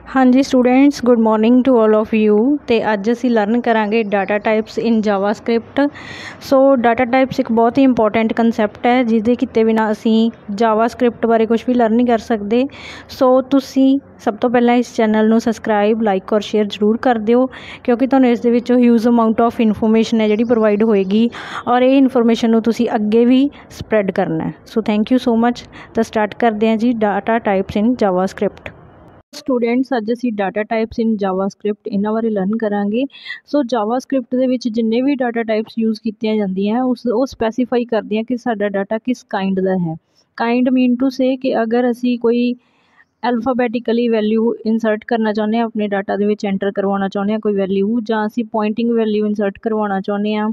हाँ जी students, good morning to all of you. तो अज असी लर्न करांगे data types in JavaScript. So data types एक बहुत ही इंपॉर्टेंट कंसैप्ट है जिसके किते बिना असी जावास्क्रिप्ट बारे कुछ भी लर्न नहीं कर सकते। सो तुसी सब तो पहला इस चैनल को सबसक्राइब लाइक और शेयर जरूर कर दिओ, क्योंकि तुहानूं इस दे विचों ह्यूज अमाउंट ऑफ इन्फॉर्मेशन है जिहड़ी प्रोवाइड होएगी और ये इन्फॉर्मेशन नूं तुसी अगे भी स्प्रैड करना है। So thank you so much. तो स्टार्ट करते हैं जी data types in JavaScript. Students अज असी डाटा टाइप्स इन जावास्क्रिप्ट इन्हां बारे लर्न करांगे। सो जावास्क्रिप्ट दे विच जिन्ने भी डाटा टाइप्स यूज़ कीतियां जांदियां वो स्पैसीफाई करदियां कि साडा डाटा किस काइंड दा है। काइंड मीन टू से कि अगर असी कोई अल्फाबैटिकली वैल्यू इंसर्ट करना चाहुंदे हां, अपने डाटा दे विच एंटर करवाना चाहुंदे हां कोई वैल्यू, जां असी पॉइंटिंग वैल्यू इंसर्ट करवाना चाहुंदे हां,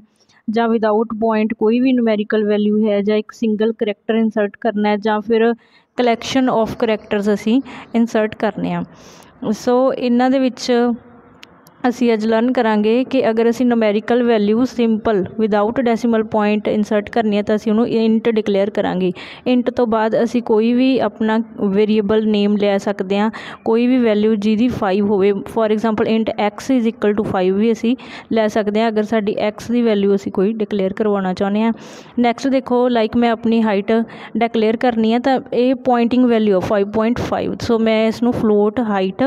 जां विदाउट पॉइंट कोई भी न्यूमेरिकल वैल्यू है, जां एक सिंगल करैक्टर इंसर्ट करना है, जां फिर कलैक्शन ऑफ करैक्टर्स असी इंसर्ट करने हैं। सो इन्हां दे विच असी अज लर्न करांगे कि अगर असी numerical value simple without decimal point insert करनी है तो असी उन्होंने इंट डिक्लेयर करांगे। इंट तो बाद असी कोई भी अपना वेरीएबल नेम ले सकते हैं, कोई भी वैल्यू जिहदी 5 होवे। For example int X is equal to 5 भी असी ले सकते हैं अगर साडी एक्स की वैल्यू असी कोई डिक्लेयर करवाना चाहते हैं। नैक्सट देखो, लाइक मैं अपनी हाइट डिक्लेयर करनी है तो ये पॉइंटिंग वैल्यू 5.5। सो मैं इसनूं फ्लोट हाइट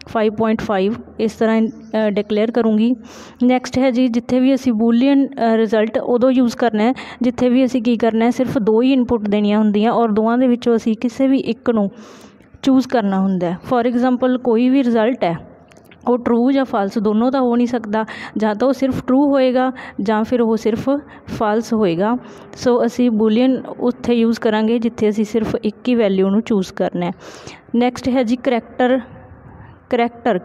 5.5 इस तरह डिक्लेयर करूँगी। नैक्सट है जी, जिथे भी असी बूलियन रिजल्ट उदों यूज़ करना है जिथे भी असी की करना है, सिर्फ 2 ही इनपुट देनियां हुंदियां और दोवां दे विचों असी किसी भी एक नूं चूज़ करना हुंदा है। फॉर एग्जांपल कोई भी रिजल्ट है वो ट्रू या फाल्स दोनों तो हो नहीं सकता, ਜਾਂ तो सिर्फ ट्रू होएगा ਜਾਂ फिर वो सिर्फ फाल्स होएगा। सो असी बूलियन उत्थे यूज़ करांगे जिथे असी सिर्फ एक ही वैल्यू नूं चूज़ करना है। नैक्सट है जी करैक्टर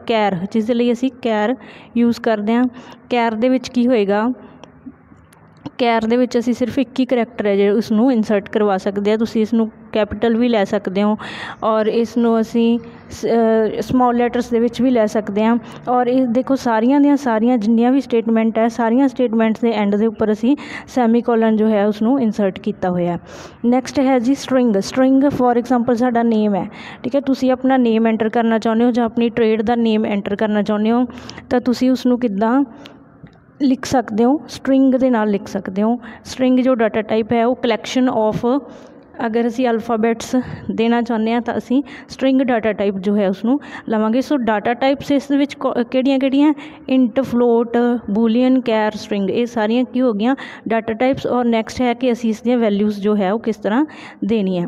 कैर, जिस लिए असी कैर यूज़ करते हैं। कैर दे विच की होएगा, कैर दे विच असी सिर्फ एक ही करैक्टर है जो उसनूं इंसर्ट करवा सकते हैं। तुसीं इसनूं कैपिटल भी लै सकते हो और इसनूं असी स्मॉल लैटर्स दे विच भी लै सकते हैं। और ये देखो सारियां दियां सारियां जिन्नियां भी स्टेटमेंट है, सारियां स्टेटमेंट्स के एंड के उपर असी सैमीकोलन जो है उसनूं इंसर्ट किया हुआ है। नैक्सट है जी स्ट्रिंग फॉर एग्जांपल साडा नेम है, ठीक है। तुसीं अपना नेम एंटर करना चाहुंदे हो जां अपनी ट्रेड का नेम एंटर करना चाहुंदे हो तो तुसीं उसनूं किद्दां लिख सकते हो, स्ट्रिंग के नाल लिख सकते हो। स्ट्रिंग जो डाटा टाइप है वो कलैक्शन ऑफ, अगर असी अल्फाबैट्स देना चाहते हैं तो असी स्ट्रिंग डाटा टाइप जो है उसनूं लवांगे। सो डाटा टाइप्स इस विच किहड़ियां इंट फ्लोट बूलियन कैर स्ट्रिंग, ये सारियां की हो गई डाटा टाइप्स। और नैक्सट है कि असी इसदियां वैल्यूज़ जो है वो किस तरह देनी है।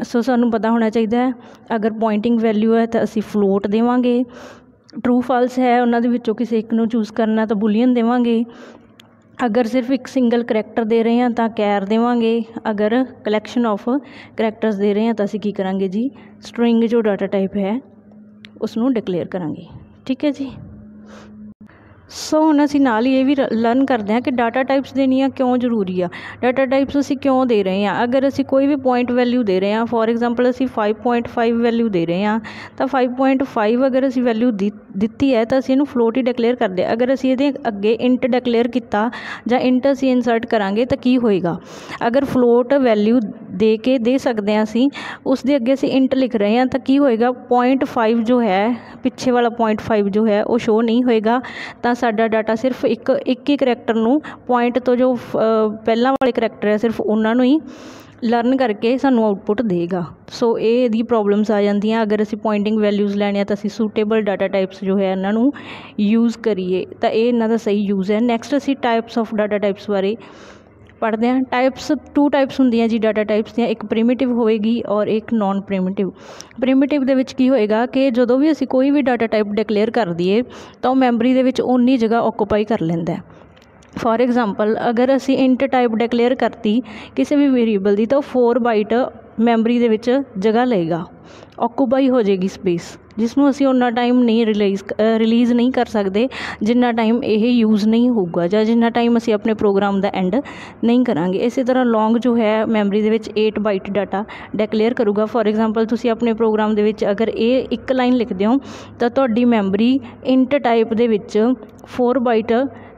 सो सानूं पता होना चाहिए अगर पॉइंटिंग वैल्यू है तो असी फ्लोट देवांगे, ट्रू फाल्स है उन्होंने विचों किसी एक नूं चूज़ करना तो बूलियन देवांगे, अगर सिर्फ एक सिंगल करैक्टर दे रहे हैं तो कैर देवांगे, अगर कलैक्शन ऑफ करैक्टर्स दे रहे हैं तो असी की करांगे जी स्ट्रिंग जो डाटा टाइप है उसनूं डिक्लेयर करांगे, ठीक है जी। सो हुण असीं नाल ही ये भी लर्न करते हैं कि डाटा टाइप्स देनियां क्यों जरूरी आ। डाटा टाइप्स असीं क्यों दे रहे हैं, अगर असीं कोई भी पॉइंट वैल्यू दे रहे हैं, फॉर एग्जांपल असीं 5.5 वैल्यू दे रहे हैं तो 5.5 अगर असीं वैल्यू दित्ती है तो असीं इहनूं फ्लोट ही डिक्लेयर करदे। अगर असीं इहदे अगे इंट डिक्लेयर किया जां इंट असीं इंसर्ट करांगे तो की होएगा, अगर फ्लोट वैल्यू दे सकते हैं असीं उस दे अगे असीं इंट लिख रहे हैं तो की होएगा 0.5 जो है पिछे वाला 0.5 जो है वो शो नहीं होएगा। तो साडा डाटा सिर्फ एक ही करैक्टर नूं पॉइंट तो जो पहला वाले करैक्टर है सिर्फ उन्होंने ही लर्न करके सानू आउटपुट देगा। सो ये प्रॉब्लम्स आ जांदियां अगर असी पॉइंटिंग वैल्यूज़ लैने तो असी सूटेबल डाटा टाइप्स जो है इन्हों यूज़ करिए तो ये इन्हां दा सही यूज़ है। नैक्सट असी टाइप्स ऑफ डाटा टाइप्स बारे पढ़ते हैं। टाइप्स 2 टाइप्स होंदियां जी डाटा टाइप्स दियां, एक प्रीमिटिव होएगी और एक नॉन प्रीमिटिव। प्रीमिटिव दे विच की होएगा कि जदों भी असी कोई भी डाटा टाइप डिक्लेयर कर दईए तो मैमरी दे विच उन्नी जगह ऑक्यूपाई कर लैंदा है। फॉर एग्जांपल अगर असी इंट टाइप डिक्लेयर करती किसी भी वेरीएबल की तो 4 बाइट मैमरी दे विच जगह लेगा, ऑक्यूपाई हो जाएगी स्पेस, जिसनों असी उन्ना टाइम नहीं रिलीज़ नहीं कर सकते जिन्ना टाइम ये यूज़ नहीं होगा या जिन्ना टाइम असी अपने प्रोग्राम का एंड नहीं करांगे। इसी तरह लॉन्ग जो है मैमरी दे विच 8 बाइट डाटा डिक्लेयर करूगा। फॉर एग्जांपल तुसी अपने प्रोग्राम दे विच अगर ये एक लाइन लिखते हो तो तुहाडी मैमरी इंट टाइप दे विच 4 बाइट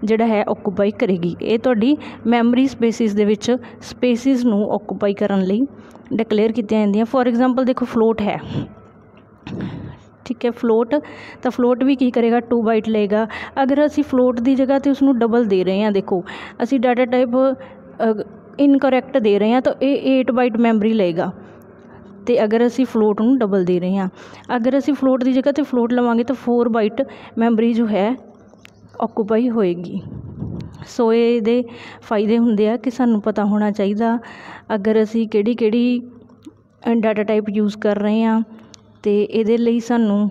जिहड़ा है ऑक्यूपाई करेगी। ये तुहाडी मैमरी स्पेसिस दे विच स्पेसिस नूं ऑक्यूपाई करन लई डिक्लेयर कीतियां जांदियां। फॉर एग्जांपल देखो फ्लोट है ठीक है फ्लोट, तो फ्लोट भी की करेगा 2 बाइट लेगा। अगर असी फ्लोट की जगह तो उसनों डबल दे रहे हैं, देखो असी डाटा टाइप इनकरैक्ट दे रहे हैं तो ये 8 बाइट मैमरी लेगा। तो अगर असी फ्लोट नूं डबल दे रहे हैं, अगर असी फ्लोट की जगह तो फ्लोट लवांगे तो 4 बाइट मैमरी जो है ऑक्यूपाई होएगी। सो ये फायदे होंदे आ कि सानूं पता होना चाहिए अगर असी किहड़ी डाटा टाइप यूज़ कर रहे हैं तो ये सानूं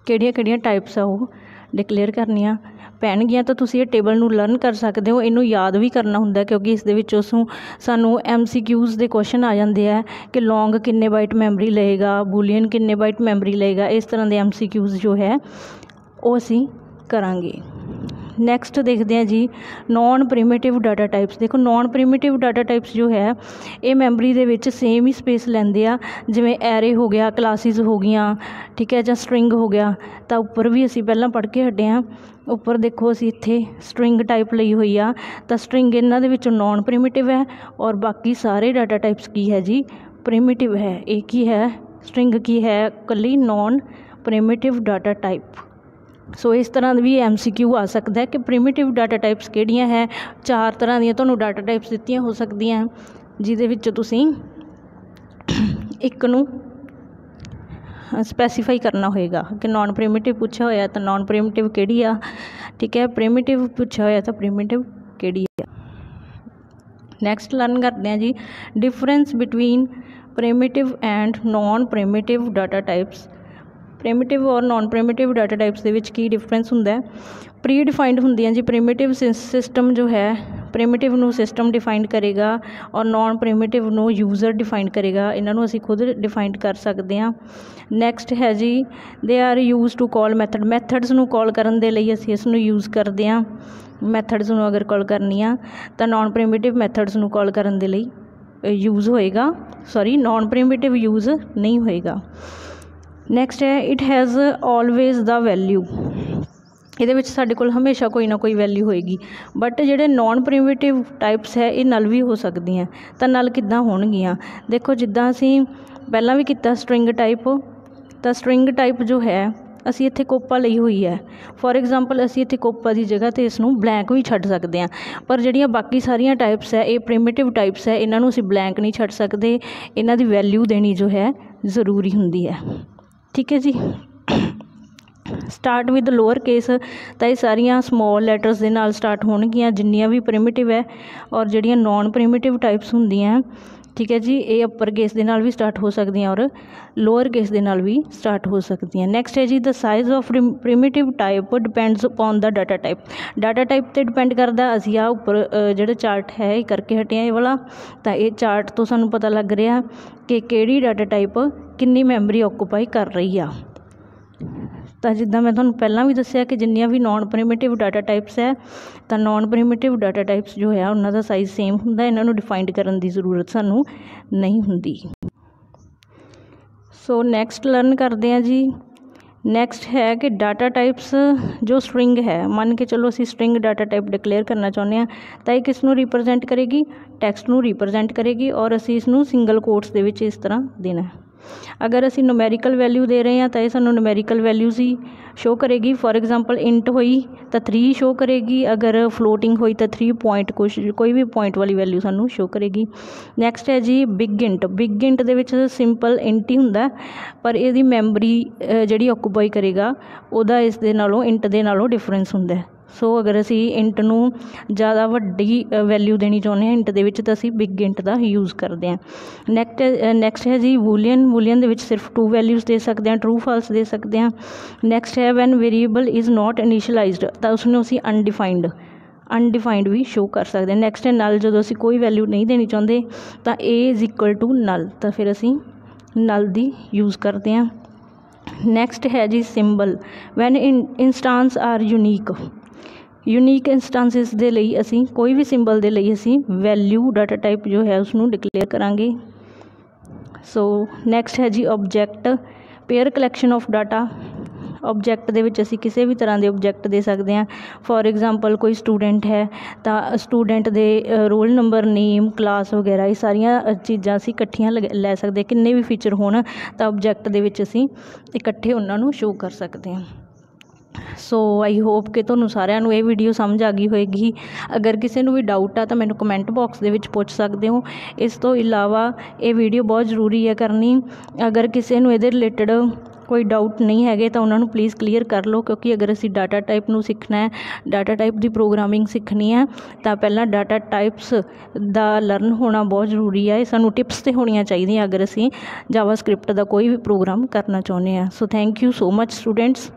किहड़ियां टाइप्स आ वो डिकलेयर करनियां पैणगियां। तो तुसीं ये टेबल नूं लर्न कर सकते हो, इनू याद भी करना हुंदा क्योंकि इस दे विचों सानूं MCQs दे क्वेश्चन आ जाते हैं कि लॉन्ग किन्ने बाइट मैमरी लेगा, बूलीयन किन्ने बाइट मैमरी लेगा, इस तरह के MCQs जो है वो असीं करांगे। नैक्सट देखते हैं जी नॉन प्रिमिटिव डाटा टाइप्स। देखो नॉन प्रिमिटिव डाटा टाइप्स जो है ये मैमरी दे विच सेम ही स्पेस लैंदे आ, जिवें एरे हो गया, क्लासिस हो गईयां, ठीक है, जां स्ट्रिंग हो गया। तो उपर भी असीं पहलां पढ़ के हटे हैं, उपर देखो असीं इत्थे स्ट्रिंग टाइप लई हुई आ, तो स्ट्रिंग इन्हां दे विचों नॉन प्रिमिटिव है और बाकी सारे डाटा टाइप्स की है जी प्रिमिटिव है। एक ही है स्ट्रिंग की है कल्ली नॉन प्रिमिटिव डाटा टाइप। सो इस तरह भी MCQ आ सकता है कि प्रिमिटिव डाटा टाइप्स किहड़ियां है। 4 तरह दी तुहानूं डाटा टाइप्स दित्तियां हो सकदियां जिहदे विच तुसीं एक नूं स्पैसीफाई करना होएगा कि नॉन प्रिमिटिव पूछा होया तो नॉन प्रिमिटिव किहड़ी आ, ठीक है, प्रिमिटिव पूछा होया तो प्रिमिटिव किहड़ी आ। नैक्सट लर्न करते हैं जी difference between primitive and non primitive data types. Primitive और नॉन प्रिमिटिव डाटा टाइप्स के विच की डिफरेंस हुंदा है। प्री डिफाइंड होंदियां जी। प्रिमिटिव सिस्टम जो है प्रिमिटिव नूं सिस्टम डिफाइंड करेगा और नॉन प्रिमिटिव नूं यूज़र डिफाइंड करेगा। इन्हां नूं असीं खुद डिफाइंड कर सकते हैं। नैक्सट है जी they are use to call method. Methods नूं कॉल करन दे लई असीं इस नूं यूज़ करते हैं। मैथड्स नूं अगर कॉल करनी आ तो नॉन प्रिमिटिव मैथड्स नूं कॉल करन दे लई यूज़ होएगा, सॉरी नॉन प्रिमिटिव यूज़ नहीं होएगा। नैक्सट है it has always the value. ये साढ़े कोल हमेशा कोई ना कोई वैल्यू होएगी। बट जिहड़े नॉन प्रिमिटिव टाइप्स है ये नल भी हो सकती हैं। तो नल किद्दां होणगियां, देखो जिद्दां असीं पहलां भी कीता स्ट्रिंग टाइप, तो स्ट्रिंग टाइप जो है असीं इत्थे कोपा लई हुई है। फॉर एग्जाम्पल असीं इत्थे कोपा की जगह तो इसनूं ब्लैंक भी छड्ड सकते हैं, पर जिहड़ियां बाकी सारियां टाइप्स है ये प्रिमिटिव टाइप्स है, इन्हां नूं असीं ब्लैंक नहीं छड्ड सकते, इन्हां दी वैल्यू देनी जो है ज़रूरी हुंदी है। ठीक है जी। स्टार्ट विद लोअर केस, तो ये सारियां स्मॉल लैटर्स दे नाल स्टार्ट होणगियां जिन्नियां भी प्रिमिटिव है, और जिहड़ियां नॉन प्रिमिटिव टाइप्स हुंदियां, ठीक है जी, ये अपर केस दे नाल भी स्टार्ट हो सकती हैं और लोअर केस दे नाल भी स्टार्ट हो सकती हैं। नैक्सट है जी the size of primitive type depends upon the data type. Data type पर डिपेंड करता। असीं आ उपर जिहड़ा चार्ट है ये करके हटे हैं ये वाला, तो ये चार्ट तो सानूं पता लग रहा कि किहड़ी डाटा टाइप कितनी मैमरी ऑक्यूपाई कर रही आ। तो जिद्दां मैं तुहानूं पहलां भी दस्सिया कि जिन्नियां भी नॉन प्रिमिटिव डाटा टाइप्स है, तो नॉन प्रिमिटिव डाटा टाइप्स जो है उन्हां दा साइज़ सेम हुंदा, इन्हां नूं डिफाइंड करन दी ज़रूरत सानूं नहीं हुंदी। सो नैक्सट लर्न करते हैं जी। नैक्सट है कि डाटा टाइप्स जो स्ट्रिंग है, मान के चलो असीं स्ट्रिंग डाटा टाइप डिक्लेयर करना चाहुंदे हां, तो ये किस नूं रिप्रजेंट करेगी, टैक्सट नूं रिप्रजेंट करेगी, और असीं इसनूं सिंगल कोट्स दे विच इस तरह देना है। अगर असीं न्यूमेरिकल वैल्यू दे रहे हैं तो ये सानूं न्यूमेरिकल वैल्यूज़ ही शो करेगी। फॉर एग्जाम्पल इंट हुई तो 3 शो करेगी, अगर फ्लोटिंग हुई तो 3 पॉइंट कोई भी पॉइंट वाली वैल्यू सानूं शो करेगी। नैक्सट है जी बिग इंट। बिग इंट दे विच सिंपल इंट ही हुंदा, पर इहदी मैमरी जिहड़ी ऑक्यूपाई करेगा उहदा इस दे नालों इंट दे नालों डिफरेंस हुंदा है। सो अगर असी इंट नूं ज़्यादा वड्डी वैल्यू देनी चाहुंदे हां इंट दे विच, तो असी बिग इंट का यूज़ करते हैं। नैक्सट है जी बूलीयन। बूलीयन दे विच सिर्फ 2 वैल्यूज़ दे सकते हैं, ट्रू फॉल्स दे सकते हैं। नैक्सट है when variable is not initialized, तो उसनूं असी अनडिफाइंड भी शो कर सकते हैं। नैक्सट है नल। जो असी कोई वैल्यू नहीं देनी चाहते तो A is equal to null, तो फिर असी नल दी यूज़ करते हैं। नैक्सट है जी symbol. When instance are unique instances दे लई असी कोई भी सिंबल दे लई असी वैल्यू डाटा टाइप जो है उसनूं डिक्लेयर करांगे। सो नैक्सट है जी object. Pair collection of data. Object दे विच असीं किसी भी तरह के ऑब्जैक्ट दे सकते हैं। फॉर एग्जाम्पल कोई स्टूडेंट है तो student they roll number, name, class वगैरह ये सारिया चीज़ां असीं इकट्ठियां लै सकते, किन्ने भी फीचर होण तो ऑब्जैक्ट दे विच असीं इकट्ठे उन्होंने शो कर सकते हैं। सो आई होप कि तुहानूं सारिਆਂ ਨੂੰ ਇਹ वीडियो समझ आ गई होएगी। अगर किसी ਨੂੰ भी डाउट आ तो मैनूं कमेंट बॉक्स ਦੇ ਵਿੱਚ ਪੁੱਛ ਸਕਦੇ हो। इस तो इलावा ये वीडियो बहुत ਜ਼ਰੂਰੀ है करनी। अगर किसी ਨੂੰ ਇਹਦੇ ਰਿਲੇਟਡ कोई डाउट नहीं है तो उन्होंने प्लीज़ क्लीयर कर लो, क्योंकि अगर असी डाटा टाइप नूं सीखना है, डाटा टाइप की प्रोग्रामिंग सीखनी है तो पहला डाटा टाइप्स का लर्न होना बहुत ज़रूरी है। सानूं टिप्स तो होनियां चाहिए अगर असी जावा स्क्रिप्ट का कोई भी प्रोग्राम करना चाहुंदे हैं। सो thank you so much students.